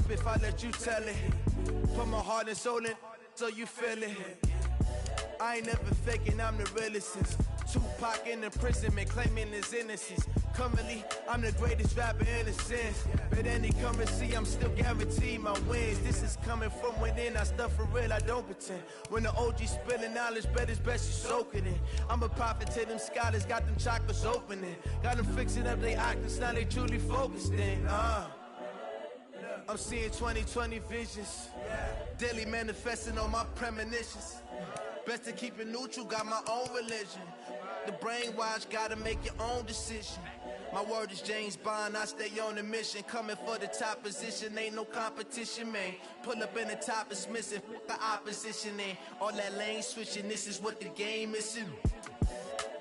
trip if I let you tell it. Put my heart and soul in so you feel it. I ain't never faking, I'm the realest since Tupac in the imprisonment, claiming his innocence. Currently, I'm the greatest rapper in a sense. But any currency, I'm still guaranteed my wins. This is coming from within, I stuff for real, I don't pretend. When the OG spilling knowledge, bet it's best you soak it in. I'm a prophet to them scholars, got them chakras opening. Got them fixing up they octaves, now they truly focused in. I'm seeing 2020 visions. Daily manifesting on my premonitions. Best to keep it neutral, got my own religion. The brainwash, gotta make your own decision. My word is James Bond, I stay on a mission. Coming for the top position, ain't no competition, man. Pull up in the top is missing, the opposition in. All that lane switching, this is what the game is in.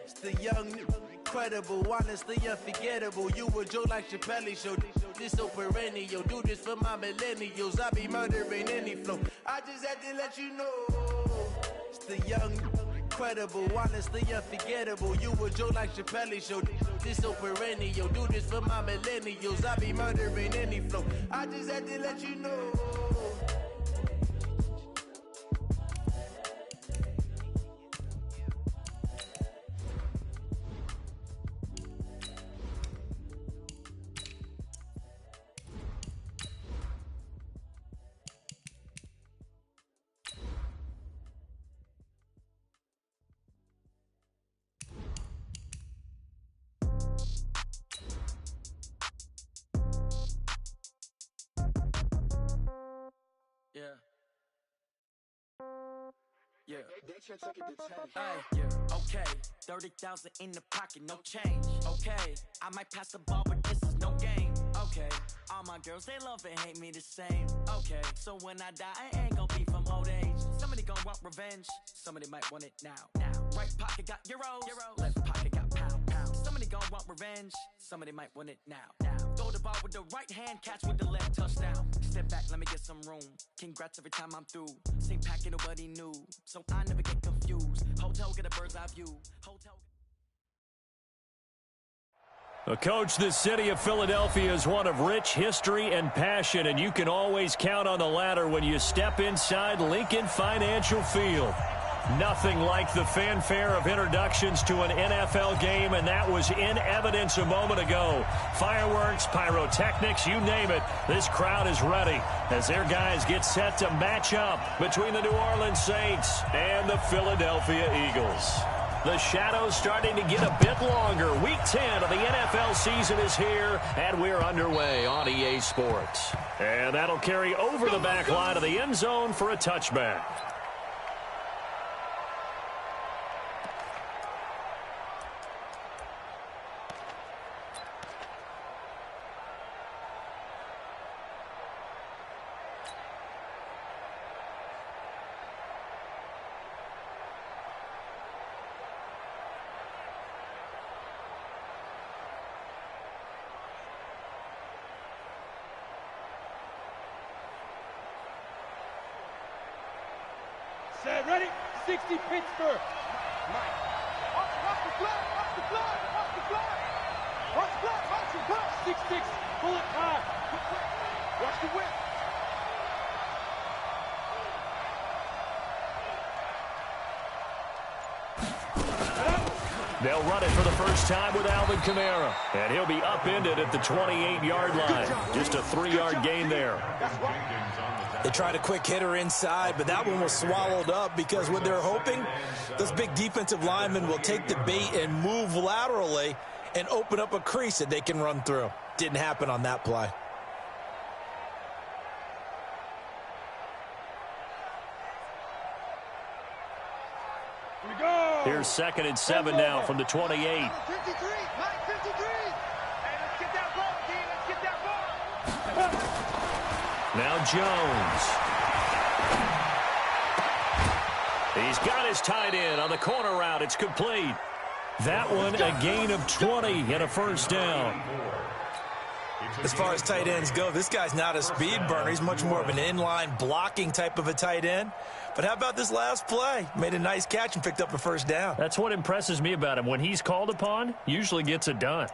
It's the young, incredible, honestly unforgettable. You a joke like Chappelle show. This so perennial, do this for my millennials. I be murdering any flow. I just had to let you know. It's the young, incredible, honestly unforgettable. You a joke like Chappelle show. This so perennial, do this for my millennials. I be murdering any flow. I just had to let you know. Okay, 30,000 in the pocket, no change. Okay, I might pass the ball, but this is no game. Okay, all my girls, they love and hate me the same. Okay, so when I die, I ain't gon' be from old age. Somebody gon' want revenge, somebody might want it now. Right pocket got euros, left pocket got pound. Somebody gon' want revenge, somebody might want it now. Throw the ball with the right hand, catch with the left, touchdown. Step back, let me get some room. Congrats every time I'm through. Same packet, nobody knew, so I never get confused. Hotel get a bird's eye view. Coach, the city of Philadelphia is one of rich history and passion, and you can always count on the ladder when you step inside Lincoln Financial Field. Nothing like the fanfare of introductions to an NFL game, and that was in evidence a moment ago. Fireworks, pyrotechnics, you name it, this crowd is ready as their guys get set to match up between the New Orleans Saints and the Philadelphia Eagles. The shadows starting to get a bit longer. Week 10 of the NFL season is here, and we're underway on EA Sports. And that'll carry over the back line of the end zone for a touchback. Set, ready? 60 Pittsburgh. Mike. Watch the flag, watch the flag, watch the flag. Watch the flag, watch the flag. 6-6, pull it high. Watch the whip. They'll run it for the first time with Alvin Kamara. And he'll be upended at the 28-yard line. Just a 3-yard gain there. They tried a quick hitter inside, but that one was swallowed up because what they're hoping, those big defensive linemen will take the bait and move laterally and open up a crease that they can run through. Didn't happen on that play. Here's 2nd and 7 now from the 28. 53, Mike 53. Hey, let's get that ball, D. Let's get that ball. Now Jones. He's got his tight end on the corner route. It's complete. That one a gain of 20 and a first down. As far as tight ends go, this guy's not a speed burner. He's much more of an inline blocking type of a tight end. But how about this last play? Made a nice catch and picked up a first down. That's what impresses me about him. When he's called upon, usually gets it done.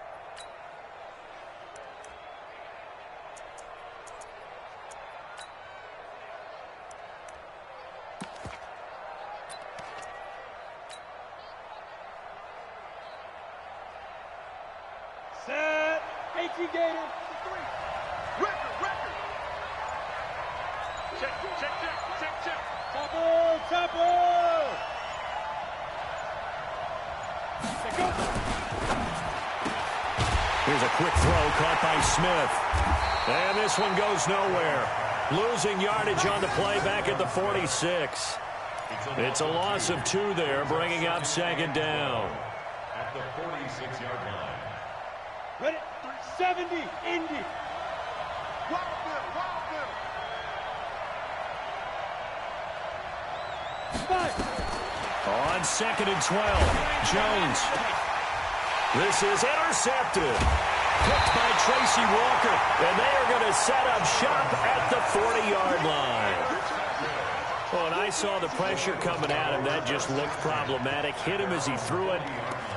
Get you, Gator. Record. Check. Topper. Here's a quick throw caught by Smith. And this one goes nowhere. Losing yardage on the play back at the 46. It's a loss of 2 there, bringing up second down. At the 46-yard line. Ready? 70, Indy. Wild Bill. 5. On second and 12, Jones. This is intercepted. Picked by Tracy Walker. And they are going to set up shop at the 40-yard line. Well, and I saw the pressure coming at him. That just looked problematic. Hit him as he threw it,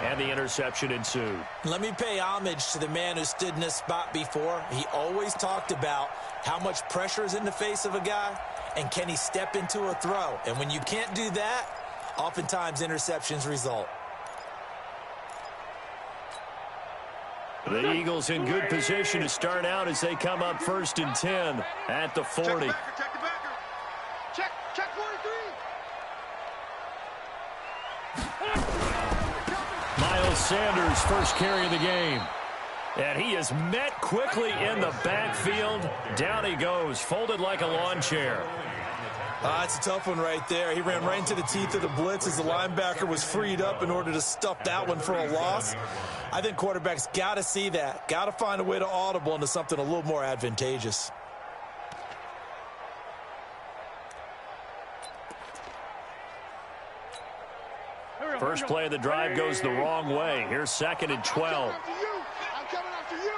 and the interception ensued. Let me pay homage to the man who stood in this spot before. He always talked about how much pressure is in the face of a guy, and can he step into a throw. And when you can't do that, oftentimes interceptions result. The Eagles in good position to start out as they come up 1st and 10 at the 40. Check 43. Miles Sanders, first carry of the game. And he is met quickly in the backfield. Down he goes, folded like a lawn chair. It's a tough one right there. He ran right into the teeth of the blitz as the linebacker was freed up in order to stuff that one for a loss. I think quarterbacks got to see that. Got to find a way to audible into something a little more advantageous. First play of the drive goes the wrong way. Here's 2nd and 12. I'm coming after you.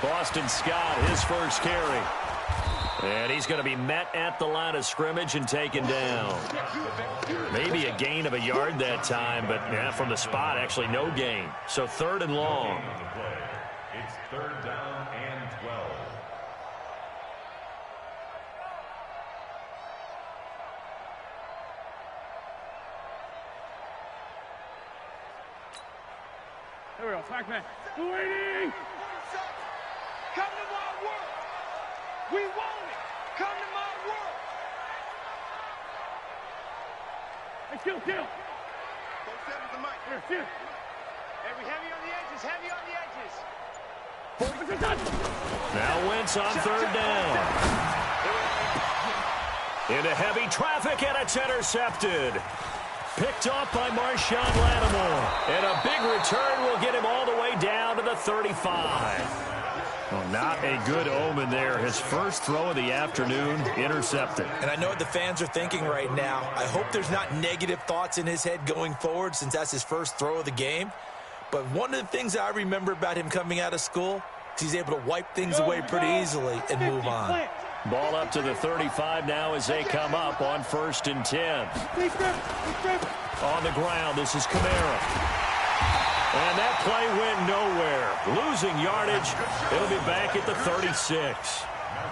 Boston Scott, his first carry. And he's going to be met at the line of scrimmage and taken down. Maybe a gain of a yard that time, but from the spot, actually no gain. So 3rd and long. It's 3rd down and 12. Here we go, Pac Man. Waiting! Come to my world! We want it! Come to my world! Hey, kill! Go 7 the mic. Here. Heavy on the edges! Now Wentz on 3rd down. Into heavy traffic, and it's intercepted. Picked off by Marshawn Lattimore. And a big return will get him all the way down to the 35. Well, not a good omen there. His first throw of the afternoon, intercepted. And I know what the fans are thinking right now. I hope there's not negative thoughts in his head going forward since that's his first throw of the game. But one of the things I remember about him coming out of school is he's able to wipe things away pretty easily and move on. Ball up to the 35 now as they come up on 1st and 10. On the ground, this is Kamara. And that play went nowhere. Losing yardage. It'll be back at the 36.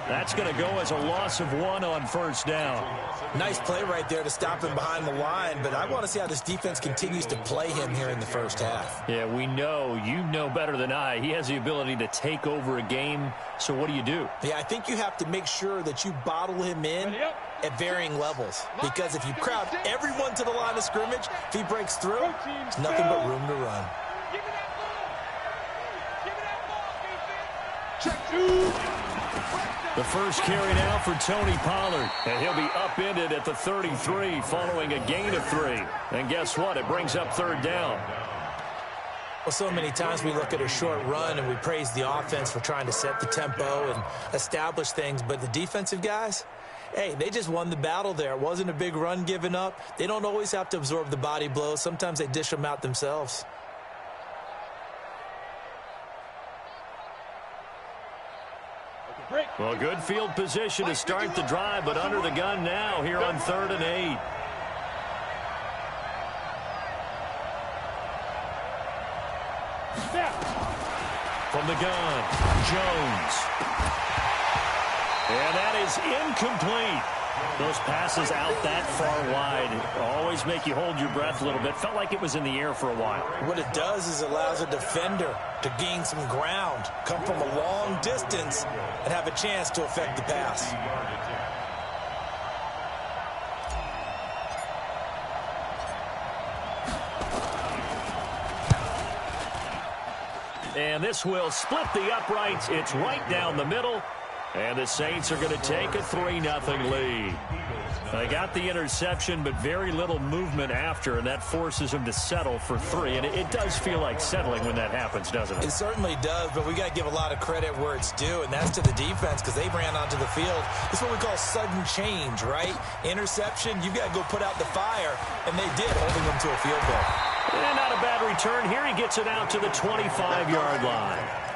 That's going to go as a loss of 1 on 1st down. Nice play right there to stop him behind the line, but I want to see how this defense continues to play him here in the first half. Yeah, we know. You know better than I. He has the ability to take over a game, so what do you do? Yeah, I think you have to make sure that you bottle him in at varying levels, because if you crowd everyone to the line of scrimmage, if he breaks through, there's nothing but room to run. The first carry now for Tony Pollard. And he'll be upended at the 33 following a gain of 3. And guess what? It brings up 3rd down. Well, so many times we look at a short run and we praise the offense for trying to set the tempo and establish things. But the defensive guys, hey, they just won the battle there. It wasn't a big run given up. They don't always have to absorb the body blows. Sometimes they dish them out themselves. Well, good field position to start the drive, but under the gun now here on 3rd and 8. From the gun, Jones. And that is incomplete. Those passes out that far wide always make you hold your breath a little bit. Felt like it was in the air for a while. What it does is it allows a defender to gain some ground, come from a long distance, and have a chance to affect the pass. And this will split the uprights. It's right down the middle. And the Saints are going to take a 3-0 lead. They got the interception, but very little movement after, and that forces them to settle for 3. And it does feel like settling when that happens, doesn't it? It certainly does, but we got to give a lot of credit where it's due, and that's to the defense because they ran onto the field. It's what we call sudden change, right? Interception, you've got to go put out the fire, and they did, holding them to a field goal. And not a bad return here. He gets it out to the 25-yard line.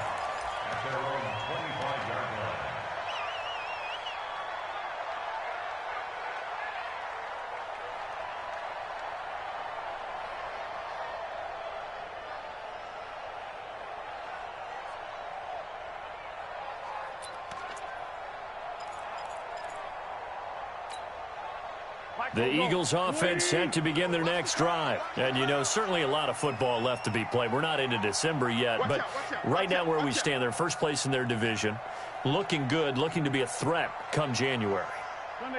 The Eagles offense set to begin their next drive. And, you know, certainly a lot of football left to be played. We're not into December yet, but right now where we stand, they're first place in their division. Looking good, looking to be a threat come January.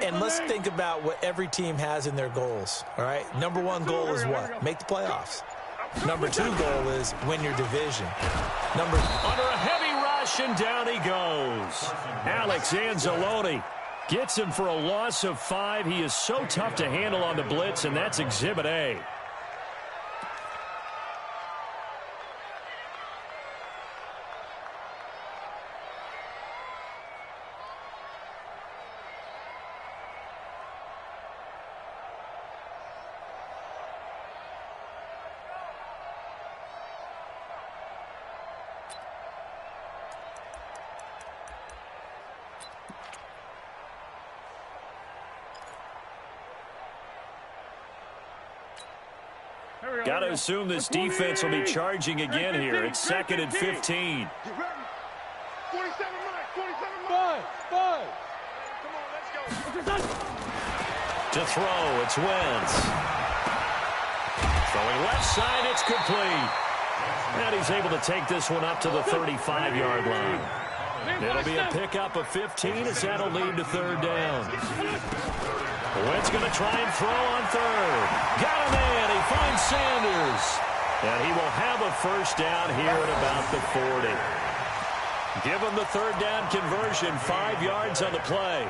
And let's think about what every team has in their goals, all right? Number 1 goal is what? Make the playoffs. Number 2 goal is win your division. Under a heavy rush, and down he goes. Alex Anzalone gets him for a loss of 5. He is so tough to handle on the blitz, and that's Exhibit A. Got to assume this defense will be charging again here. It's 2nd and 15. 5. To throw, it's Wentz. Throwing left side, it's complete. And he's able to take this one up to the 35-yard line. It'll be a pickup of 15 as that'll lead to 3rd down. Wentz going to try and throw on 3rd. Got him in. He finds Sanders. And he will have a first down here at about the 40. Give him the 3rd down conversion. 5 yards on the play.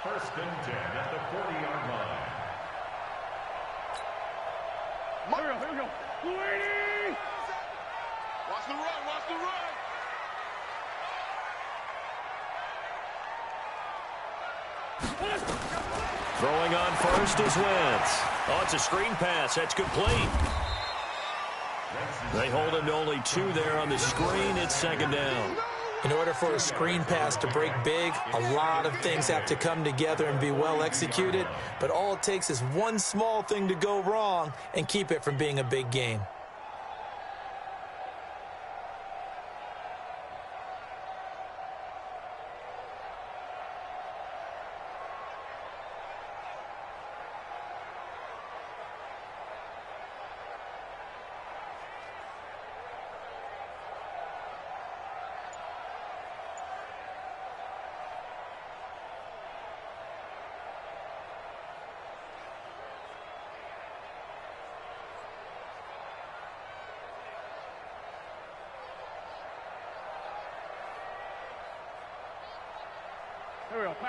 First and 10 at the 40-yard line. Here we go. Watch the run. Throwing on first is Wentz. Oh, it's a screen pass. That's complete. They hold him to only 2 there on the screen. It's 2nd down. In order for a screen pass to break big, a lot of things have to come together and be well executed. But all it takes is one small thing to go wrong and keep it from being a big game.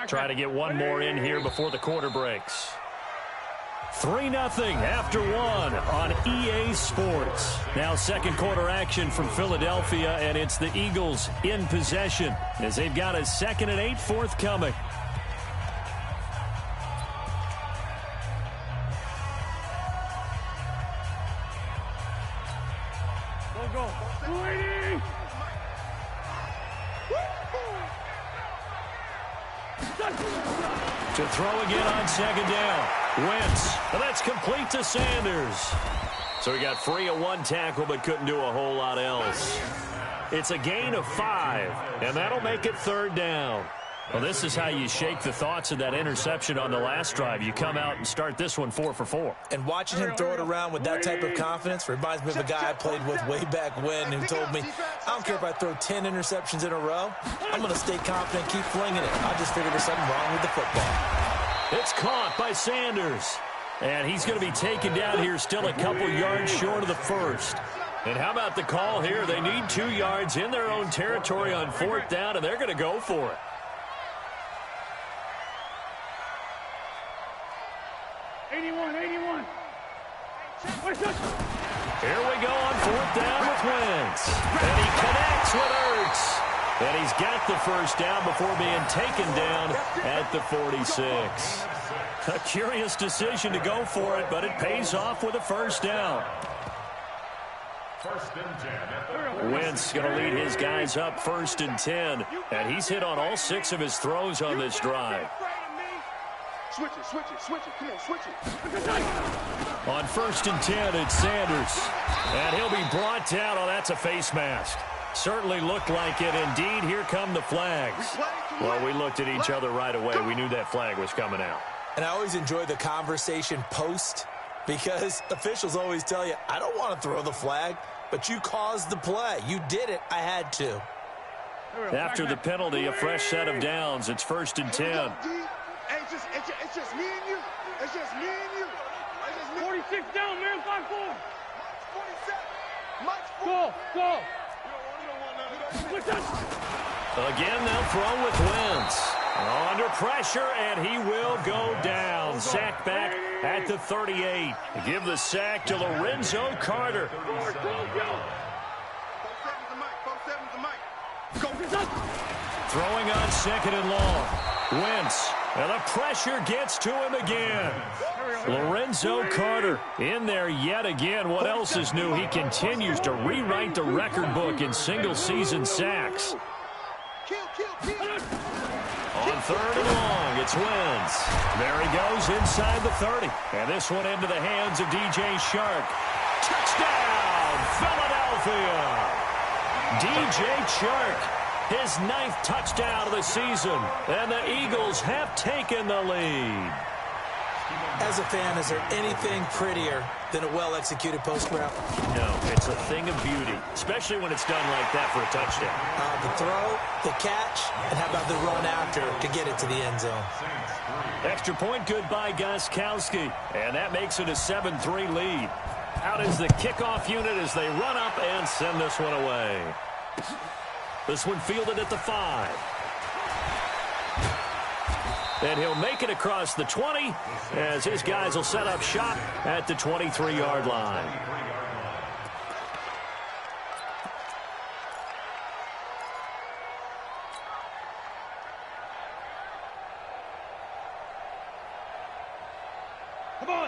Try to get one more in here before the quarter breaks. 3-0 after 1 on EA Sports. Now 2nd quarter action from Philadelphia, and it's the Eagles in possession as they've got a 2nd and 8 forthcoming. To throw again on 2nd down. Wentz. And that's complete to Sanders. So he got free of 1 tackle but couldn't do a whole lot else. It's a gain of 5, and that'll make it 3rd down. Well, this is how you shake the thoughts of that interception on the last drive. You come out and start this one 4 for 4. And watching him throw it around with that type of confidence reminds me of a guy I played with way back when who told me, I don't care if I throw 10 interceptions in a row. I'm going to stay confident and keep flinging it. I just figured there's something wrong with the football. It's caught by Sanders. And he's going to be taken down here still a couple yards short of the first. And how about the call here? They need 2 yards in their own territory on 4th down, and they're going to go for it. Here we go on 4th down with Wentz. And he connects with Ertz. And he's got the first down before being taken down at the 46. A curious decision to go for it, but it pays off with a first down. Wentz going to lead his guys up 1st and 10. And he's hit on all 6 of his throws on this drive. Switch it. Come on, switch it. On 1st and 10, it's Sanders. And he'll be brought down. Oh, that's a face mask. Certainly looked like it. Indeed, here come the flags. Well, we looked at each other right away. We knew that flag was coming out. And I always enjoy the conversation post because officials always tell you, I don't want to throw the flag, but you caused the play. You did it. I had to. After the penalty, a fresh set of downs. It's 1st and 10. It's just me and you. It's just me and you. It's just me. 46 down, man. 5-4. 47. Go. Again, they'll throw with Wentz. Under pressure, and he will go down. Sack back at the 38. Give the sack to Lorenzo Carter. Throwing on 2nd and long. Wentz, and the pressure gets to him again. Lorenzo Carter in there yet again. What else is new? He continues to rewrite the record book in single-season sacks. On 3rd and long, it's Wentz. There he goes inside the 30. And this one into the hands of DJ Chark. Touchdown, Philadelphia! DJ Chark. His 9th touchdown of the season, and the Eagles have taken the lead. As a fan, is there anything prettier than a well-executed post route? No, it's a thing of beauty, especially when it's done like that for a touchdown. The throw, the catch, and how about the run after to get it to the end zone? Extra point good by Gostkowski, and that makes it a 7-3 lead. Out is the kickoff unit as they run up and send this one away. This one fielded at the 5. And he'll make it across the 20 as his guys will set up shop at the 23-yard line.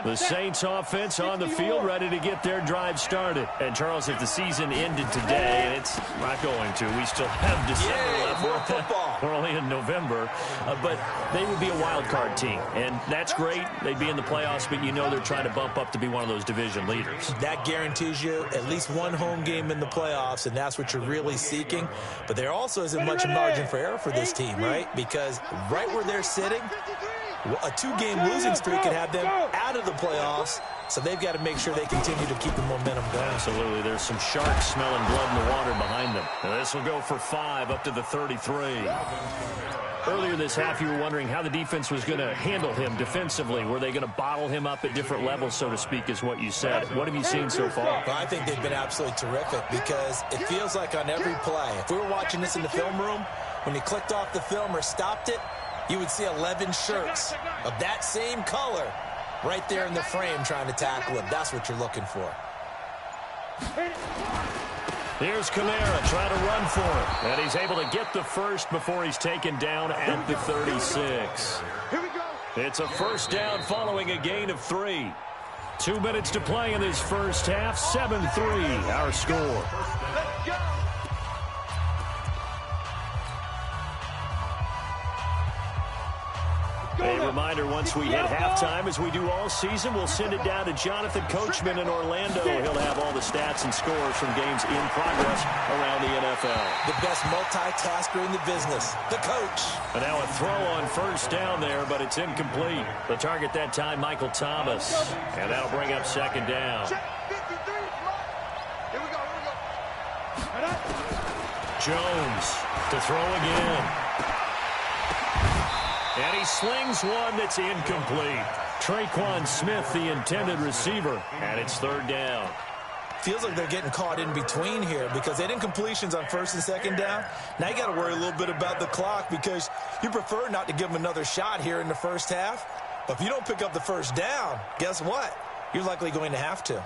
The Saints offense on the field ready to get their drive started. And, Charles, if the season ended today, and it's not going to, we still have December left. More football. We're only in November. But they would be a wild card team. And that's great. They'd be in the playoffs, but you know they're trying to bump up to be one of those division leaders. That guarantees you at least one home game in the playoffs, and that's what you're really seeking. But there also isn't much margin for error for this team, right? Because right where they're sitting, a 2-game losing streak could have them out of the playoffs, so they've got to make sure they continue to keep the momentum going. Absolutely. There's some sharks smelling blood in the water behind them. And this will go for 5 up to the 33. Earlier this half, you were wondering how the defense was going to handle him defensively. Were they going to bottle him up at different levels, so to speak, is what you said. What have you seen so far? Well, I think they've been absolutely terrific because it feels like on every play, if we were watching this in the film room, when you clicked off the film or stopped it, you would see 11 shirts of that same color right there in the frame trying to tackle him. That's what you're looking for. Here's Kamara trying to run for it. And he's able to get the first before he's taken down at the 36. It's a first down following a gain of 3. 2 minutes to play in this first half. 7-3 our score. A reminder, once we hit halftime, as we do all season, we'll send it down to Jonathan Coachman in Orlando. He'll have all the stats and scores from games in progress around the NFL. The best multitasker in the business, the coach. And now a throw on first down there, but it's incomplete. The target that time, Michael Thomas. And that'll bring up second down. Jones to throw again. And he slings one that's incomplete. Traquan Smith, the intended receiver, and it's third down. Feels like they're getting caught in between here because they didn't completions on first and second down. Now you got to worry a little bit about the clock because you prefer not to give them another shot here in the first half. But if you don't pick up the first down, guess what? You're likely going to have to.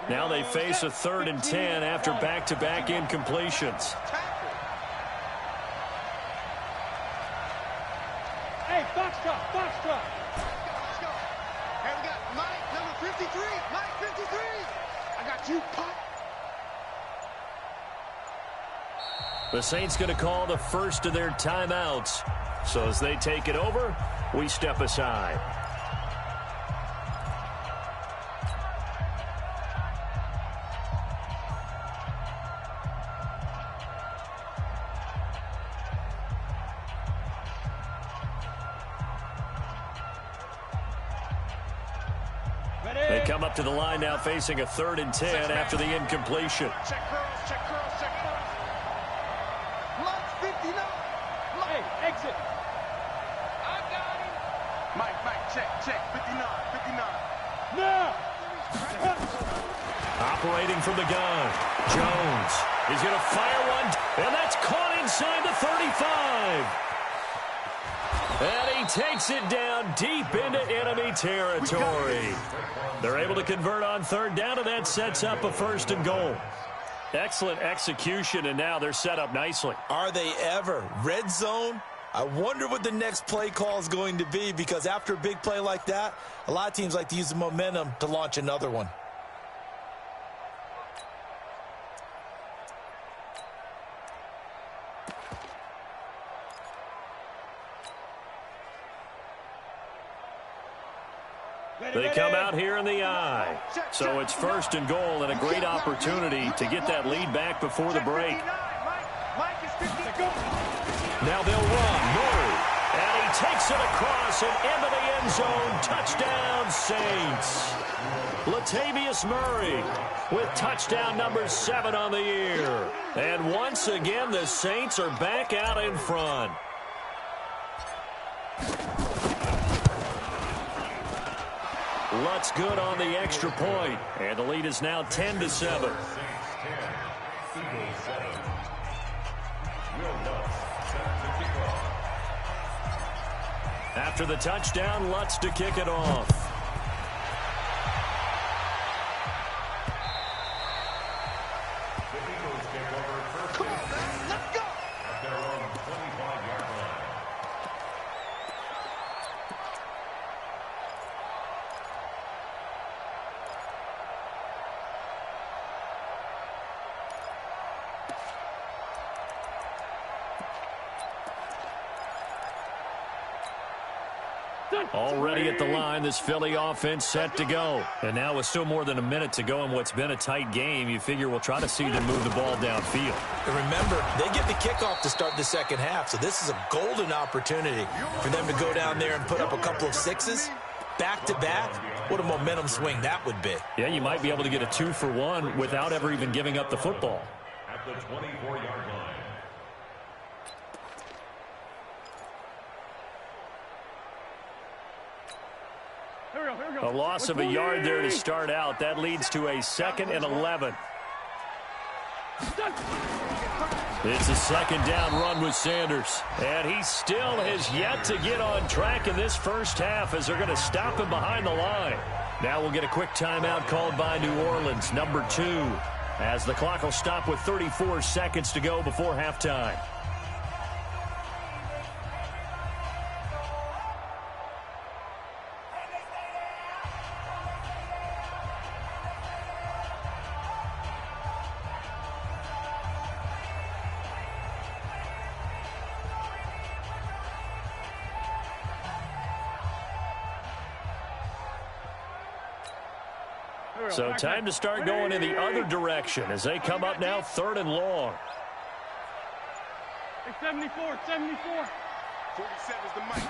Now they face a 3rd and 10 after back-to-back incompletions. Hey, Foxtrot, Foxtrot. Let's go. Hey, we got Mike, number 53. Mike, 53. I got you, Pop. The Saints going to call the first of their timeouts. So as they take it over, we step aside. They come up to the line now facing a 3rd and 10 after the incompletion. Check curls, check curls, check curls. Mike, 59. Hey, exit. I got him. Mike, check, 59, 59. No. Operating from the gun, Jones. He's going to fire one, and that's caught inside the 35. And he takes it down deep into enemy territory. They're able to convert on 3rd down, and that sets up a 1st and goal. Excellent execution, and now they're set up nicely. Are they ever? Red zone? I wonder what the next play call is going to be because after a big play like that, a lot of teams like to use the momentum to launch another one. They come out here in the eye. So it's 1st and goal and a great opportunity to get that lead back before the break. Now they'll run. Murray. And he takes it across and into the end zone. Touchdown, Saints. Latavius Murray with touchdown number 7 on the year. And once again, the Saints are back out in front. Lutz good on the extra point, and the lead is now 10-7. After the touchdown, Lutz to kick it off. Come on, man, let's go. At their own 25-yard line. Already at the line, this Philly offense set to go. And now with still more than a minute to go in what's been a tight game, you figure we'll try to see them move the ball downfield. And remember, they get the kickoff to start the second half, so this is a golden opportunity for them to go down there and put up a couple of sixes back-to-back. What a momentum swing that would be. Yeah, you might be able to get a 2-for-1 without ever even giving up the football. At the 24-yard line. A loss of a yard there to start out. That leads to a 2nd and 11. It's a 2nd down run with Sanders. And he still has yet to get on track in this first half as they're going to stop him behind the line. Now we'll get a quick timeout called by New Orleans, number 2, as the clock will stop with 34 seconds to go before halftime. So time to start going in the other direction as they come up now 3rd and long. 74, 74. 47's the mic.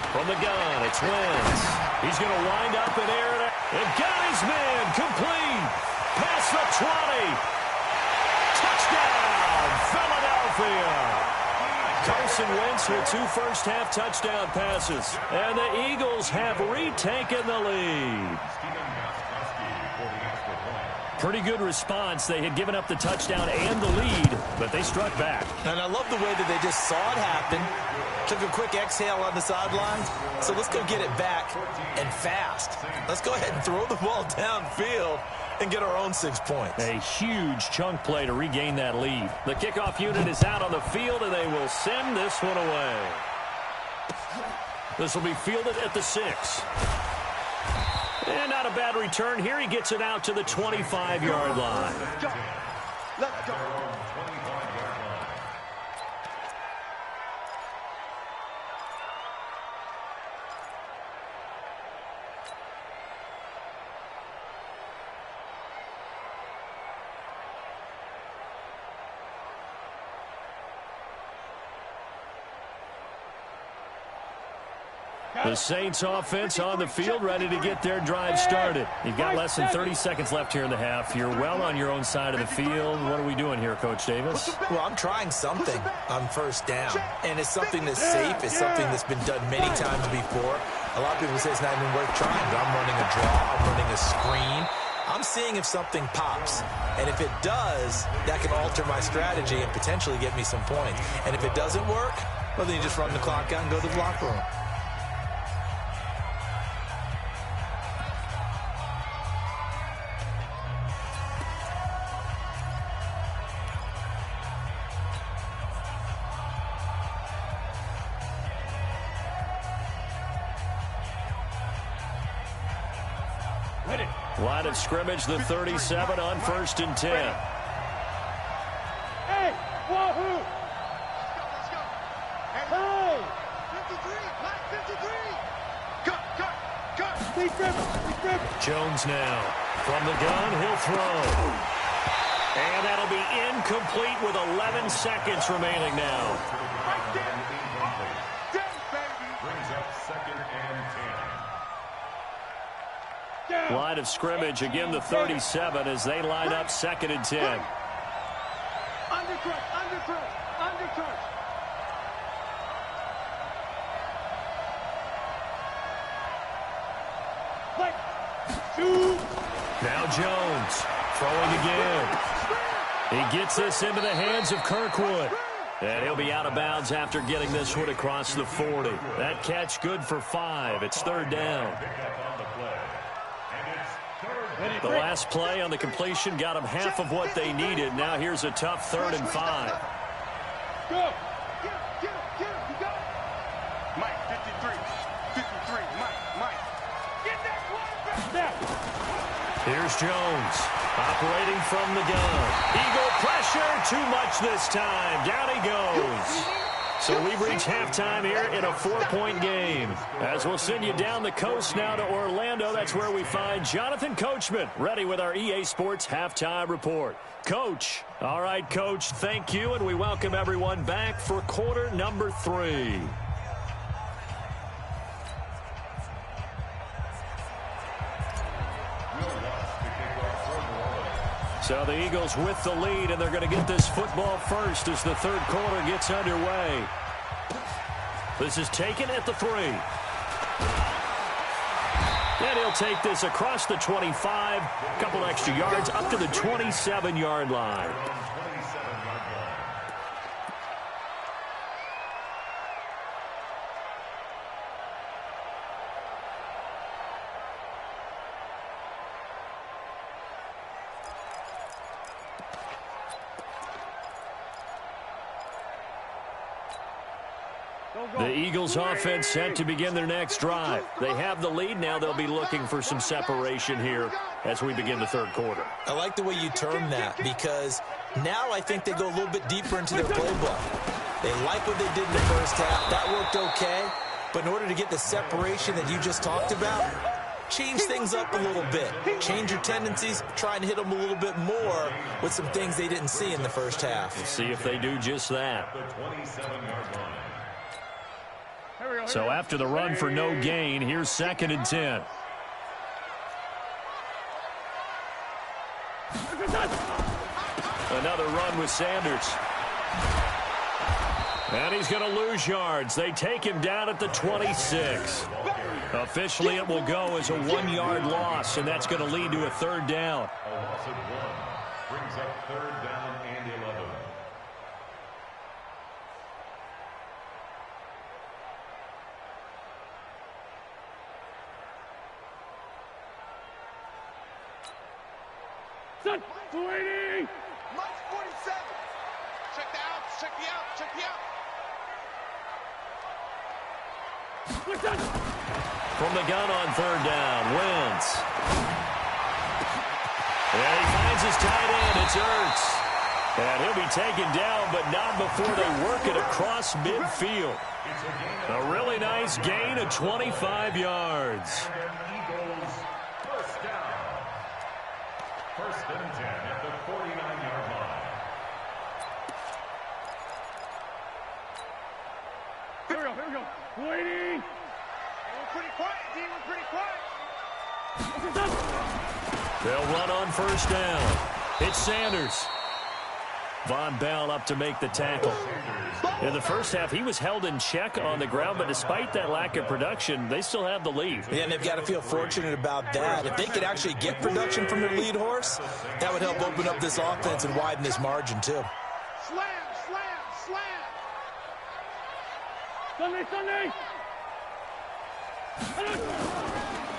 From the gun, it's Wentz. He's going to wind up and air it. And got his man complete. Past the 20. Touchdown, Philadelphia. Carson Wentz with 2 first-half touchdown passes. And the Eagles have retaken the lead. Pretty good response. They had given up the touchdown and the lead, but they struck back. And I love the way that they just saw it happen, took a quick exhale on the sidelines. So let's go get it back and fast. Let's go ahead and throw the ball downfield and get our own 6 points. A huge chunk play to regain that lead. The kickoff unit is out on the field, and they will send this one away. This will be fielded at the 6. And not a bad return here. He gets it out to the 25-yard line. Let's go. The Saints offense on the field, ready to get their drive started. You've got less than 30 seconds left here in the half. You're well on your own side of the field. What are we doing here, Coach Davis? Well, I'm trying something on first down, and it's something that's safe. It's something that's been done many times before. A lot of people say it's not even worth trying, but I'm running a draw. I'm running a screen. I'm seeing if something pops, and if it does, that can alter my strategy and potentially get me some points. And if it doesn't work, well, then you just run the clock out and go to the locker room. Line of scrimmage, the 37 on 1st and 10. Hey, wahoo! Let's go. Hey! 53, Mike, 53. Cut. Steve Griffin. Jones now. From the gun, he'll throw. And that'll be incomplete with 11 seconds remaining now. Right there. Baby. Brings up 2nd and 10. Down. Line of scrimmage, again the 37 as they line up 2nd and 10. Undercut. Like, shoot. Now Jones throwing again. He gets this into the hands of Kirkwood. And he'll be out of bounds after getting this one across the 40. That catch good for 5. It's 3rd down. The last play on the completion got them half of what they needed. Now here's a tough 3rd and 5. Go. Get him. You got it. Mike, 53. Mike. Get that quarterback. Now. Here's Jones operating from the gun. Eagle pressure, too much this time. Down he goes. So we've reached halftime here in a 4-point game. As we'll send you down the coast now to Orlando, that's where we find Jonathan Coachman, ready with our EA Sports Halftime Report. Coach. All right, Coach, thank you, and we welcome everyone back for quarter number 3. So the Eagles with the lead, and they're going to get this football first as the 3rd quarter gets underway. This is taken at the 3. And he'll take this across the 25, a couple extra yards, up to the 27-yard line. The Eagles offense set to begin their next drive. They have the lead now. They'll be looking for some separation here as we begin the 3rd quarter. I like the way you term that because now I think they go a little bit deeper into their playbook. They like what they did in the first half. That worked okay. But in order to get the separation that you just talked about, change things up a little bit. Change your tendencies, try and hit them a little bit more with some things they didn't see in the first half. We'll see if they do just that. So after the run for no gain, here's 2nd and 10. Another run with Sanders. And he's going to lose yards. They take him down at the 26. Officially, it will go as a 1-yard loss, and that's going to lead to a 3rd down. A loss of 1 brings up 3rd down and 11. Son, 280. Mike's 47. Check the out. Check the out. Check the out. From the gun on 3rd down, Wentz. And he finds his tight end. It's Ertz. And he'll be taken down, but not before they work it across midfield. A really nice gain of 25 yards. Eagles, 1st down. 1st and 10 at the 49-yard line. Here we go. 280. We're pretty quiet, D. We're pretty quiet. They'll run on 1st down. It's Sanders. Von Bell up to make the tackle. In the first half, he was held in check on the ground, but despite that lack of production, they still have the lead. Yeah, and they've got to feel fortunate about that. If they could actually get production from their lead horse, that would help open up this offense and widen this margin, too. Slam, slam, slam. Sunday.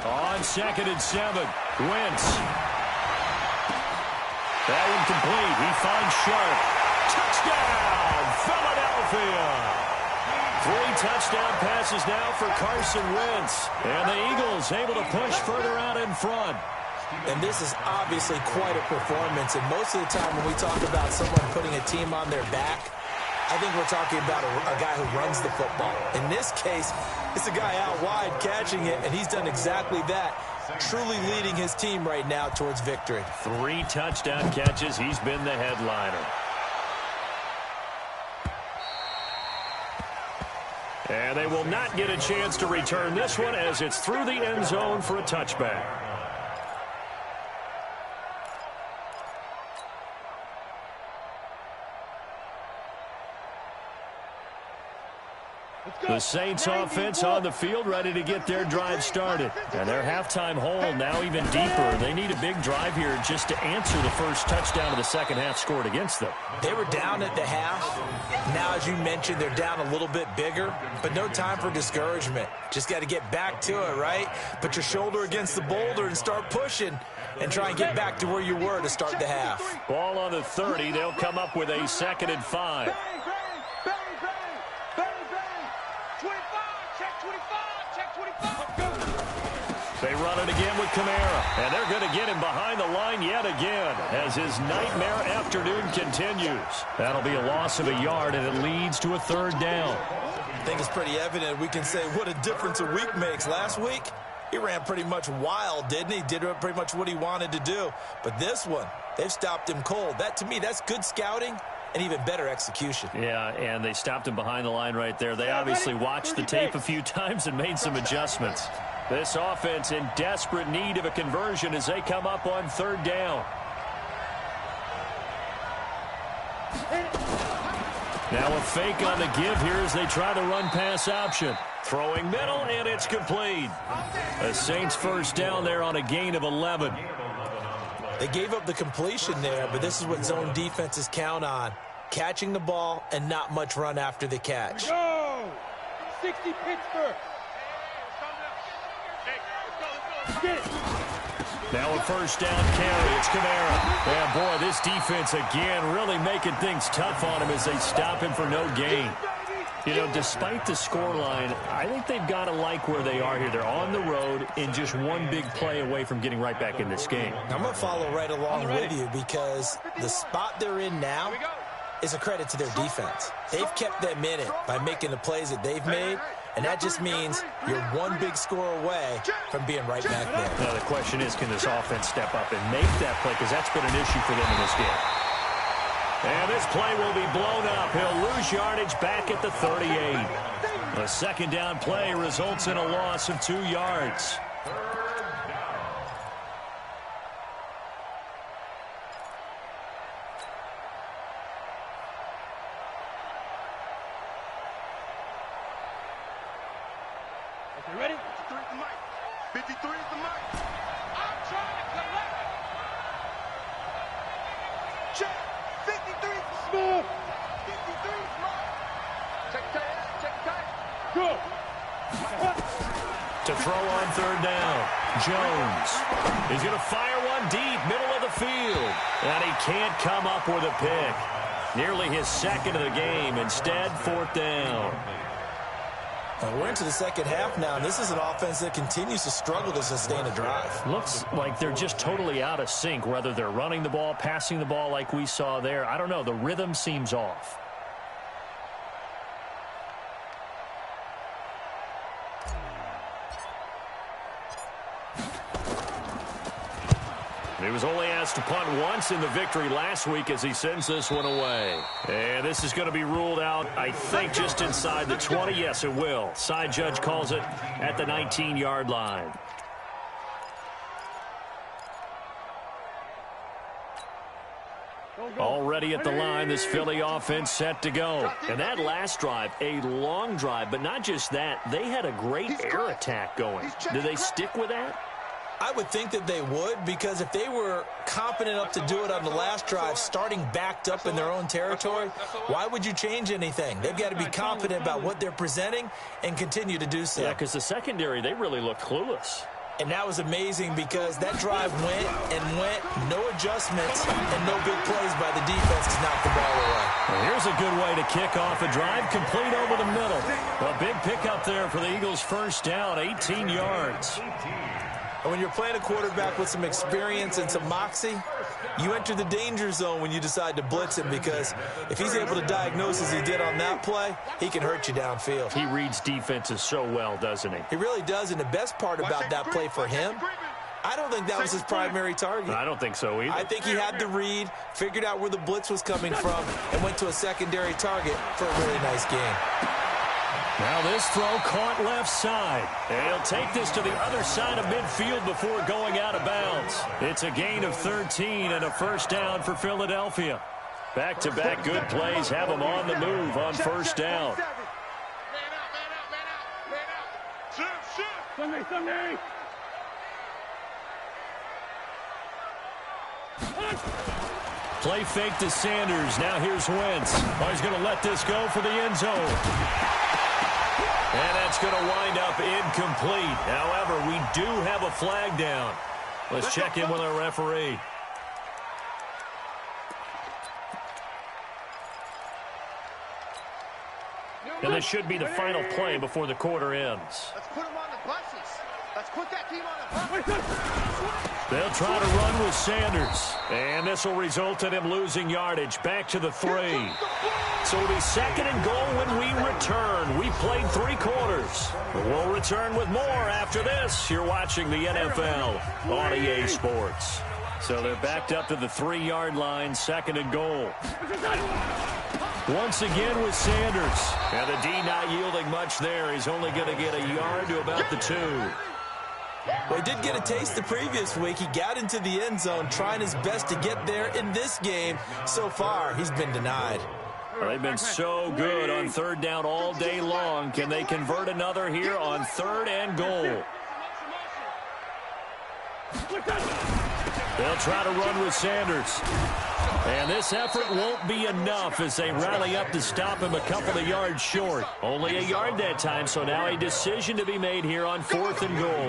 On 2nd and 7, Wentz. That one complete. He finds Sharp. Touchdown, Philadelphia. 3 touchdown passes now for Carson Wentz. And the Eagles able to push further out in front. And this is obviously quite a performance. And most of the time when we talk about someone putting a team on their back, I think we're talking about a guy who runs the football. In this case, it's a guy out wide catching it, and he's done exactly that, truly leading his team right now towards victory. 3 touchdown catches. He's been the headliner. And they will not get a chance to return this one as it's through the end zone for a touchback. The Saints offense on the field ready to get their drive started. And their halftime hole now even deeper. They need a big drive here just to answer the first touchdown of the second half scored against them. They were down at the half. Now, as you mentioned, they're down a little bit bigger, but no time for discouragement. Just got to get back to it, right? Put your shoulder against the boulder and start pushing and try and get back to where you were to start the half. Ball on the 30. They'll come up with a 2nd and 5. They run it again with Kamara, and they're going to get him behind the line yet again as his nightmare afternoon continues. That'll be a loss of a yard, and it leads to a 3rd down. I think it's pretty evident. We can say what a difference a week makes. Last week, he ran pretty much wild, didn't he? Did pretty much what he wanted to do. But this one, they've stopped him cold. That, to me, that's good scouting and even better execution. Yeah, and they stopped him behind the line right there. They obviously watched the tape a few times and made some adjustments. This offense in desperate need of a conversion as they come up on 3rd down. Now a fake on the give here as they try the run-pass option. Throwing middle, and it's complete. The Saints 1st down there on a gain of 11. They gave up the completion there, but this is what zone defenses count on. Catching the ball and not much run after the catch. Go! 60 Pittsburgh. Get it. Now a 1st down carry. It's Kamara. And boy, this defense again really making things tough on him as they stop him for no gain. You know, despite the scoreline, I think they've got to like where they are here. They're on the road and just one big play away from getting right back in this game. I'm going to follow right along with you because the spot they're in now is a credit to their defense. They've kept them in it by making the plays that they've made, And that just means you're one big score away from being right back there. Now the question is, can this offense step up and make that play? Because that's been an issue for them in this game. And this play will be blown up. He'll lose yardage back at the 38. A second down play results in a loss of 2 yards. Okay, ready? 53 is the mic. 53 is the mic. I'm trying to collect. Check. 53 is Smooth. 53 is mine. Check tight. Check tight. Good. To throw on third down, Jones. He's going to fire one deep, middle of the field. And he can't come up with a pick. Nearly his second of the game. Instead, fourth down. We're into the second half now, and this is an offense that continues to struggle to sustain a drive. Looks like they're just totally out of sync, whether they're running the ball, passing the ball like we saw there. I don't know. The rhythm seems off. He was only asked to punt once in the victory last week as he sends this one away. And this is going to be ruled out, I think, just inside the 20. Yes, it will. Side judge calls it at the 19-yard line. Already at the line, this Philly offense set to go. And that last drive, a long drive, but not just that. They had a great air attack going. Do they stick with that? I would think that they would, because if they were confident enough to do it on the last drive, starting backed up in their own territory, why would you change anything? They've got to be confident about what they're presenting and continue to do so. Yeah, because the secondary, they really look clueless. And that was amazing because that drive went and went, no adjustments, and no big plays by the defense to knock the ball away. Well, here's a good way to kick off a drive, complete over the middle. A big pickup there for the Eagles' first down, 18 yards. And when you're playing a quarterback with some experience and some moxie, you enter the danger zone when you decide to blitz him, because if he's able to diagnose as he did on that play, he can hurt you downfield. He reads defenses so well, doesn't he? He really does, and the best part about that play for him, I don't think that was his primary target. I don't think so either. I think he had the read, figured out where the blitz was coming from, and went to a secondary target for a really nice game. Now this throw caught left side. And he'll take this to the other side of midfield before going out of bounds. It's a gain of 13 and a first down for Philadelphia. Back-to-back good plays have them on the move on first down. Sunday. Play fake to Sanders. Now here's Wentz. Oh, he's going to let this go for the end zone. And that's going to wind up incomplete. However, we do have a flag down. Let's check in with our referee. And this should be the final play before the quarter ends. Let's put them on the buses. Let's put that team on the buses. They'll try to run with Sanders. And this will result in him losing yardage back to the 3. So it'll be second and goal when we return. We played 3 quarters. But we'll return with more after this. You're watching the NFL on EA Sports. So they're backed up to the 3-yard line, second and goal. Once again with Sanders. And the D not yielding much there. He's only going to get a yard to about the 2. Well, he did get a taste the previous week. He got into the end zone trying his best to get there in this game. So far, he's been denied. Well, they've been so good on third down all day long. Can they convert another here on third and goal? They'll try to run with Sanders. And this effort won't be enough as they rally up to stop him a couple of yards short. Only a yard that time, so now a decision to be made here on fourth and goal.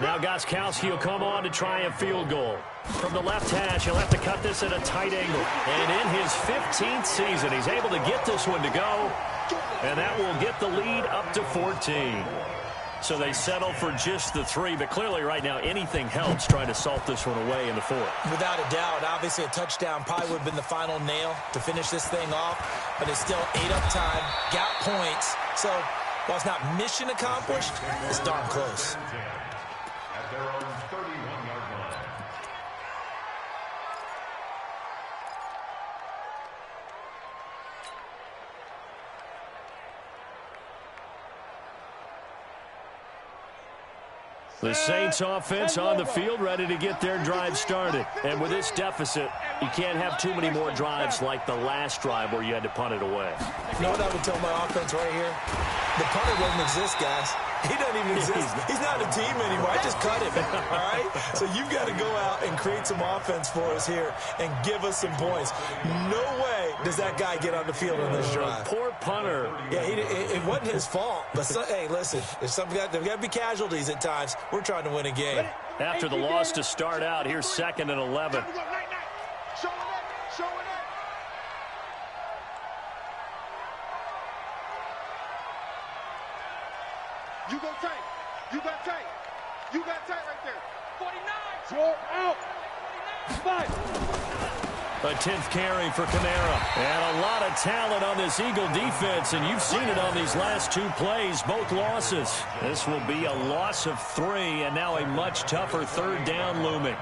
Now Gostkowski will come on to try a field goal. From the left hash, he'll have to cut this at a tight angle. And in his 15th season, he's able to get this one to go. And that will get the lead up to 14. So they settle for just the 3, but clearly right now anything helps trying to salt this one away in the 4th. Without a doubt, obviously a touchdown probably would have been the final nail to finish this thing off, but it's still 8 up time, got points. So While it's not mission accomplished, it's darn close. At their own 31-yard line. The Saints offense on the field, ready to get their drive started. And with this deficit, you can't have too many more drives like the last drive where you had to punt it away. You know what I would tell my offense right here? The punter doesn't exist, guys. He doesn't even exist. He's not a team anymore. I just cut him, all right? So you've got to go out and create some offense for us here and give us some points. No way does that guy get on the field on this drive. Poor punter. Yeah, it wasn't his fault. But, hey, listen, there's got to be casualties at times. We're trying to win a game. After the loss to start out, here's 2nd and 11. You go tight. You got tight. You got tight right there. 49. You're out. 5. A 10th carry for Kamara. And a lot of talent on this Eagle defense, and you've seen it on these last 2 plays, both losses. This will be a loss of 3, and now a much tougher 3rd down looming.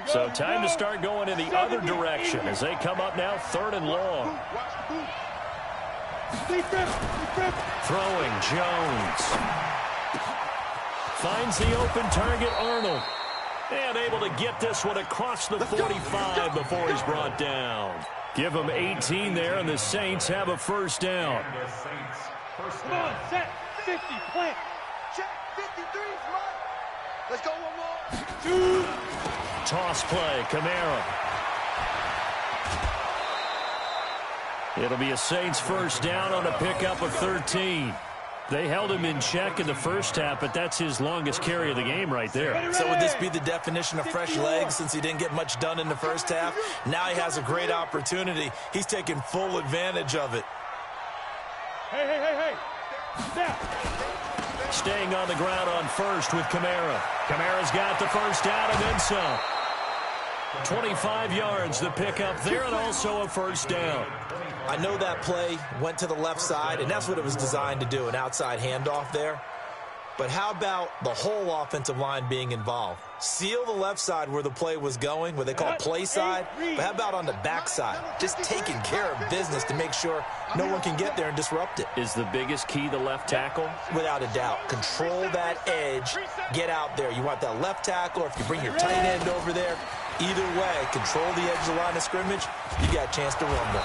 So time to start going in the other direction as they come up now 3rd and long. Throwing Jones. Finds the open target, Arnold. And able to get this one across the 45 before he's brought down. Give him 18 there, and the Saints have a 1st down. Come on, set, 50, plant. Check, 53, right. Let's go one more. 2. Toss play, Kamara. It'll be a Saints 1st down on a pickup of 13. They held him in check in the first half, but that's his longest carry of the game right there. So would this be the definition of fresh legs since he didn't get much done in the first half? Now he has a great opportunity. He's taking full advantage of it. Hey. Step. Staying on the ground on 1st with Kamara. Kamara's got the 1st down and then some. 25 yards the pickup there, and also a 1st down. I know that play went to the left side, and that's what it was designed to do, an outside handoff there. But how about the whole offensive line being involved? Seal the left side where the play was going, what they call play side. But how about on the back side? Just taking care of business to make sure no one can get there and disrupt it. Is the biggest key the left tackle? Without a doubt. Control that edge. Get out there. You want that left tackle, or if you bring your tight end over there, either way, control the edge of the line of scrimmage, you got a chance to rumble.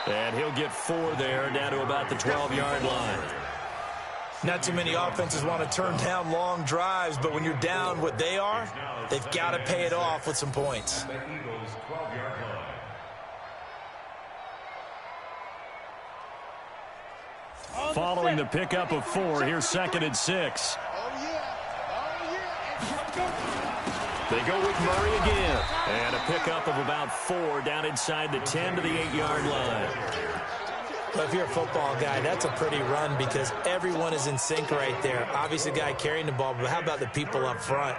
And he'll get 4 there, down to about the 12-yard line. Not too many offenses want to turn down long drives, but when you're down what they are, they've got to pay it off with some points. Following the pickup of 4, here's 2nd and 6. They go with Murray again. And a pickup of about 4 down inside the 10 to the 8-yard line. But if you're a football guy, that's a pretty run because everyone is in sync right there. Obviously, the guy carrying the ball, but how about the people up front?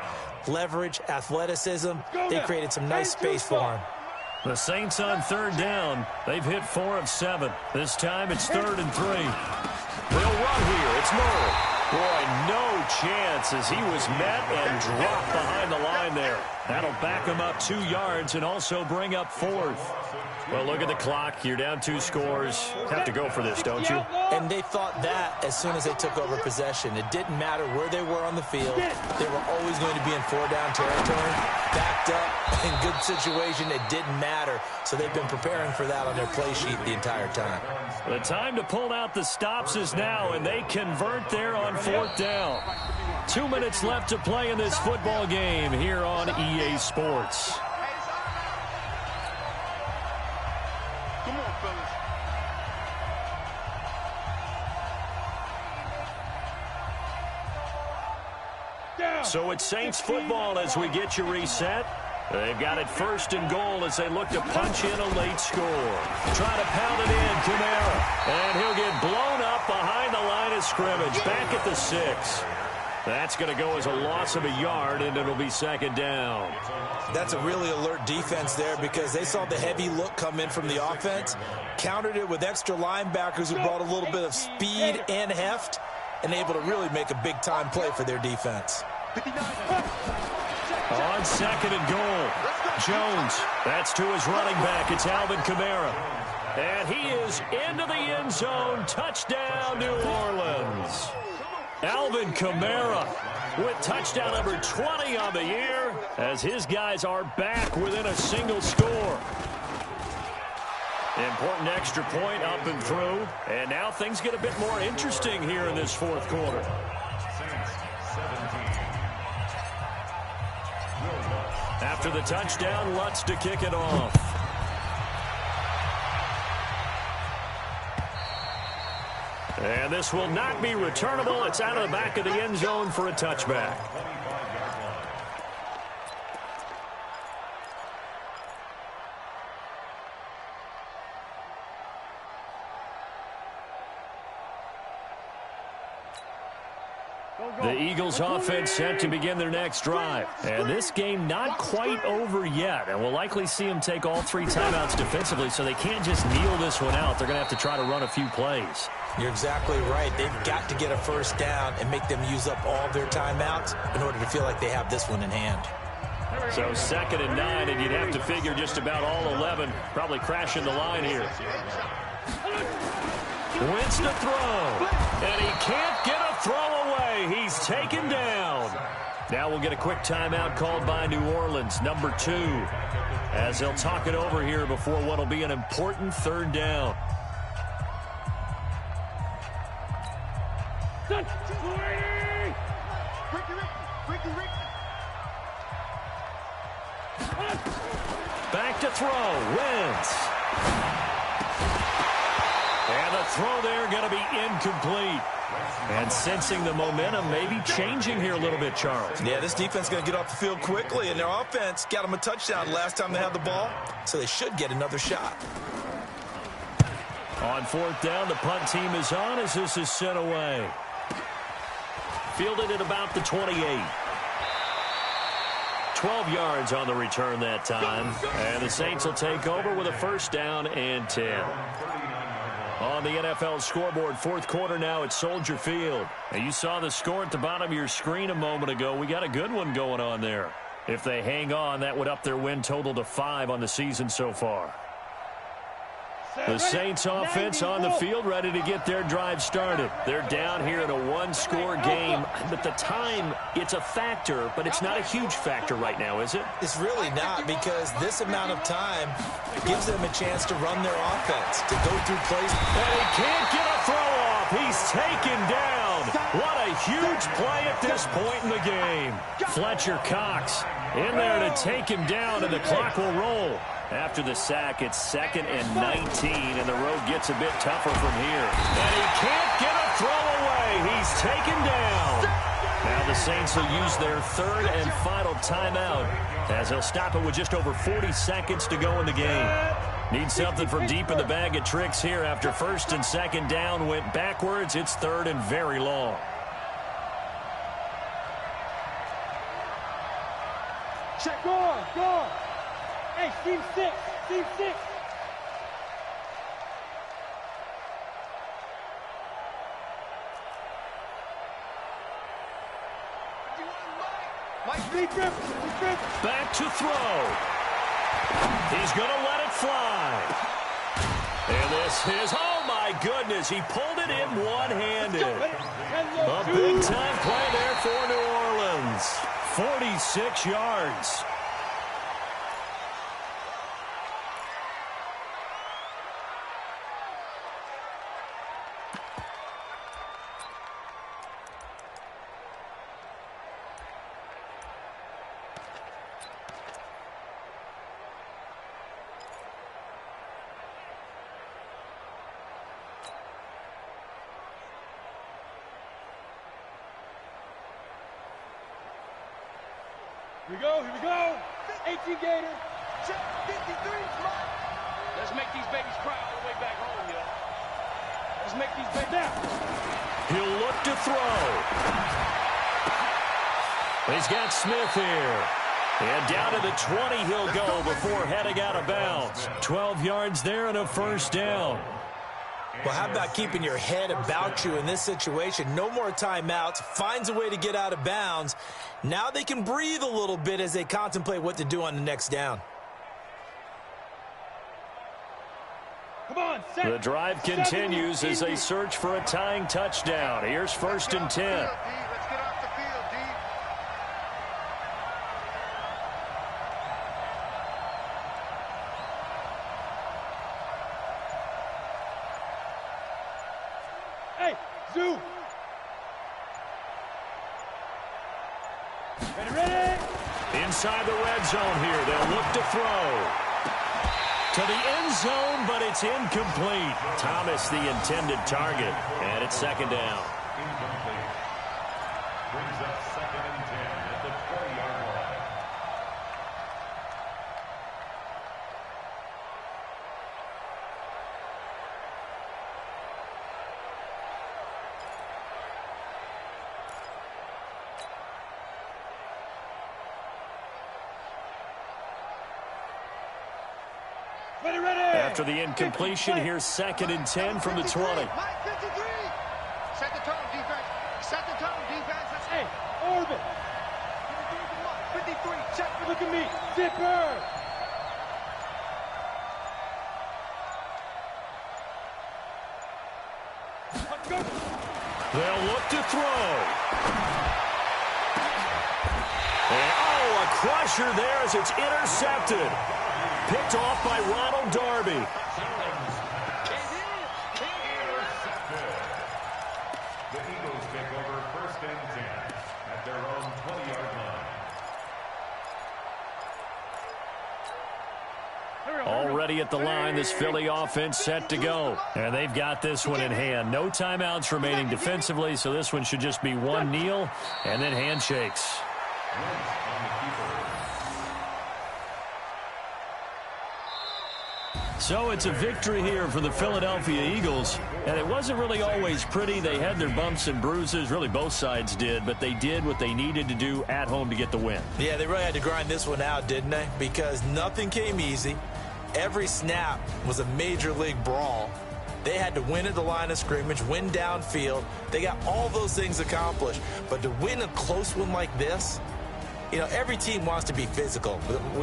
Leverage, athleticism, they created some nice space for him. The Saints on 3rd down. They've hit 4 of 7. This time it's 3rd and 3. They'll run here. It's Murray. Boy, no chance as he was met and dropped behind the line there. That'll back him up 2 yards and also bring up 4th. Well, look at the clock. You're down 2 scores. Have to go for this, don't you? And they thought that as soon as they took over possession. It didn't matter where they were on the field. They were always going to be in 4-down territory. Backed up, in good situation, it didn't matter. So they've been preparing for that on their play sheet the entire time. The time to pull out the stops is now, and they convert there on 4th down. 2 minutes left to play in this football game here on EA Sports. Come on, fellas. So it's Saints football as we get you reset. They've got it 1st and goal as they look to punch in a late score. Try to pound it in, Kamara. And he'll get blown up behind the line of scrimmage. Back at the 6. That's going to go as a loss of a yard, and it'll be second down. That's a really alert defense there because they saw the heavy look come in from the offense, countered it with extra linebackers who brought a little bit of speed and heft, and able to really make a big-time play for their defense. On second and goal, Jones. That's to his running back. It's Alvin Kamara. And he is into the end zone. Touchdown, New Orleans. Alvin Kamara with touchdown number 20 on the year as his guys are back within a single score. Important extra point up and through. And now things get a bit more interesting here in this fourth quarter. After the touchdown, Lutz to kick it off. And this will not be returnable. It's out of the back of the end zone for a touchback. The Eagles offense set to begin their next drive. And this game not quite over yet. And we'll likely see them take all 3 timeouts defensively, so they can't just kneel this one out. They're going to have to try to run a few plays. You're exactly right. They've got to get a first down and make them use up all their timeouts in order to feel like they have this one in hand. So second and 9, and you'd have to figure just about all 11 probably crashing the line here. Wentz to throw, and he can't get a throw away. He's taken down. Now we'll get a quick timeout called by New Orleans, number 2, as they'll talk it over here before what will be an important third down. Back to throw, Wentz. And the throw there going to be incomplete. And sensing the momentum maybe changing here a little bit, Charles. Yeah, this defense is going to get off the field quickly, and their offense got them a touchdown last time they had the ball, so they should get another shot. On fourth down, the punt team is on as this is sent away. Fielded at about the 28. 12 yards on the return that time. And the Saints will take over with a first down and 10. On the NFL scoreboard, fourth quarter now at Soldier Field. And you saw the score at the bottom of your screen a moment ago. We got a good one going on there. If they hang on, that would up their win total to 5 on the season so far. The Saints offense on the field, ready to get their drive started. They're down here in a one-score game, but the time, it's a factor, but it's not a huge factor right now, is it? It's really not, because this amount of time gives them a chance to run their offense, to go through plays. And he can't get a throw off. He's taken down. What a huge play at this point in the game. Fletcher Cox in there to take him down, and the clock will roll. After the sack, it's 2nd and 19, and the road gets a bit tougher from here. And he can't get a throw away. He's taken down. Now the Saints will use their third and final timeout as they'll stop it with just over 40 seconds to go in the game. Need something from deep in the bag of tricks here after first and second down went backwards. It's third and very long. Check, go on. Hey, team 6. Back to throw. He's going to let it fly. And this is, oh my goodness, he pulled it in one-handed. A big-time play there for New Orleans. 46 yards. Here we go. 18 Gator. Check, 53, smart. Let's make these babies cry all the way back home, yo. Let's make these babies now. He'll look to throw. He's got Smith here. And down to the 20 he'll go before heading out of bounds. 12 yards there and a first down. Well, how about keeping your head about you in this situation? No more timeouts. Finds a way to get out of bounds. Now they can breathe a little bit as they contemplate what to do on the next down. Come on, the drive continues as they search for a tying touchdown. Here's 1st and 10. Let's get off the field, D. Hey, Zoo. Ready? Inside the red zone here. They'll look to throw. To the end zone, but it's incomplete. Thomas, the intended target. And it's 2nd down. Incomplete. Brings up 2nd and 10 at the 20-yard line. After the incompletion, here's 2nd and 10 from the 20. Mike, 53. Set the tone, defense. Set the tone, defense. Hey, Orbit. 53, check. Look at me. Zipper. They'll look to throw. And, oh, a crusher there as it's intercepted. Picked off by Ronald Darby. Intercepted. The Eagles take over 1st and 10 at their own 20-yard line. Already at the line, this Philly offense set to go. And they've got this one in hand. No timeouts remaining defensively, so this one should just be one kneel and then handshakes. So it's a victory here for the Philadelphia Eagles. And it wasn't really always pretty. They had their bumps and bruises. Really, both sides did. But they did what they needed to do at home to get the win. Yeah, they really had to grind this one out, didn't they? Because nothing came easy. Every snap was a major league brawl. They had to win at the line of scrimmage, win downfield. They got all those things accomplished. But to win a close one like this, you know, every team wants to be physical.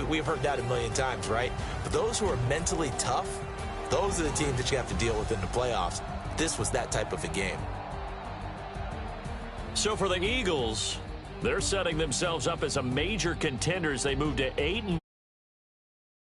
We've heard that a million times, right? But those who are mentally tough, those are the teams that you have to deal with in the playoffs. This was that type of a game. So for the Eagles, they're setting themselves up as a major contender as they move to 8.